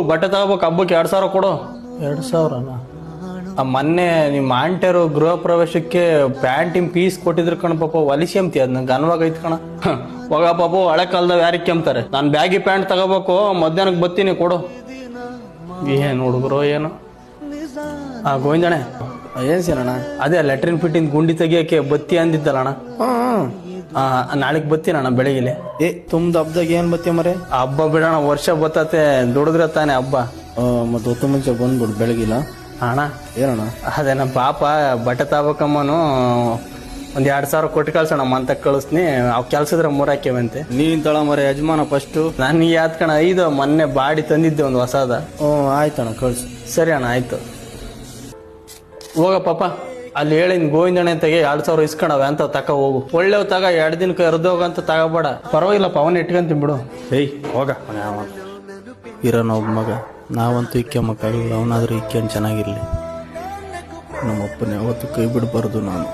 ಬಟ್ಟೆ ತಗೋಬೇಕು ಹಬ್ಬಕ್ಕೆ 2,000 ಕೊಡು. 2,000ನಾ? ಮೊನ್ನೆ ನಿಮ್ಮ ಆಂಟಿಯರು ಗೃಹ ಪ್ರವೇಶಕ್ಕೆ ಪ್ಯಾಂಟಿನ್ ಪೀಸ್ ಕೊಟ್ಟಿದ್ರು ಕಣ ಪಾಪ, ಹೊಲಿಸಿ ಅಂತಿ ಅದ್ ನಂಗೆ ಅನ್ವಾಗೈತ್ ಕಣ. ಹೋಗ ಪಾಪ, ಹಳೆ ಕಾಲದಾಗ ಯಾರಿಗೆ ಕೆಮ್ತಾರೆ. ನಾನು ಬ್ಯಾಗಿ ಪ್ಯಾಂಟ್ ತಗೋಬೇಕು, ಮಧ್ಯಾಹ್ನಕ್ಕೆ ಬತ್ತೀನಿ ಕೊಡು. ಏನು ಹುಡುಗರು ಏನು. ಗೋವಿಂದಣ್ಣ ಏನ್ ಸೇನಣ್ಣ? ಅದೇ ಲೆಟ್ರಿನ್ ಫಿಟ್ಟಿಂಗ್ ಗುಂಡಿ ತೆಗಿಯಕ್ಕೆ ಬತ್ತಿ ಅಂದಿದ್ದಲ್ಲಣ್ಣ. ನಾಳೆಗೆ ಬತ್ತೀನಣ್ಣ ಬೆಳಗ್ಗೆ. ತುಂಬದ ಹಬ್ಬದಾಗ ಏನ್ ಬತ್ತಿ ಮರೆ? ಹಬ್ಬ ಬಿಡೋಣ, ವರ್ಷ ಬತ್ತತೆ, ದುಡಿದ್ರೆ ತಾನೆ ಹಬ್ಬ. ಮತ್ತೆ ಹೊತ್ತು ಮುಂಚೆ ಬಂದ್ಬಿಡು ಬೆಳಗಿಲ್ಲ. ಅಣ್ಣ ಏನಣ್ಣ? ಅದೇ ನಮ್ಮ ಪಾಪ ಬಟ್ಟೆ ತಗೋಬೇಕಮ್ಮನು ಒಂದ್ 2,000 ಕೊಟ್ಟು ಕಳ್ಸೋಣ ಅಂತ ಕಳಿಸ್ನಿ. ಅವ್ ಕೆಲ್ಸದ್ರೆ 3 ಹಾಕ್ಯವಂತೆ. ನೀನ್ ತಳ ಮರೆ ಯಜಮಾನ ಫಸ್ಟು. ನನಗೆ ಯಾತ್ ಕಣ 5 ಮೊನ್ನೆ ಬಾಡಿ ತಂದಿದ್ದೆ ಒಂದು ಹೊಸದ. ಆಯ್ತಣ್ಣ ಕಳ್ಸು. ಸರಿ ಅಣ್ಣ ಆಯ್ತು. ಹೋಗ ಪಾಪ, ಅಲ್ಲಿ ಹೇಳಿನ್ ಗೋವಿಂದಣ್ಣ ತೆಗೆ 2,000 ಇಸ್ಕೊಂಡವೆ ಅಂತ ತಕ ಹೋಗು. ಒಳ್ಳೆವ್ ತಗ, 2 ದಿನಕ್ಕೆ ಎರ್ದೋಗಂತ ತಗೋಬೇಡ. ಪರವಾಗಿಲ್ಲಪ್ಪ, ಅವನ್ ಇಟ್ಕೊಂತೀನಿ ಬಿಡು. ಹೋಗ. ಇರೋನ ಒಬ್ಬ ಮಗ, ನಾವಂತೂ ಇಕ್ಕೆಮ್ಮಕ್ಕಾಗಲ್ಲ, ಅವನಾದ್ರೂ ಇಕ್ಕೇನು ಚೆನ್ನಾಗಿರ್ಲಿ. ನಮ್ಮಪ್ಪನ ಯಾವತ್ತೂ ಕೈ ಬಿಡಬಾರ್ದು ನಾನು.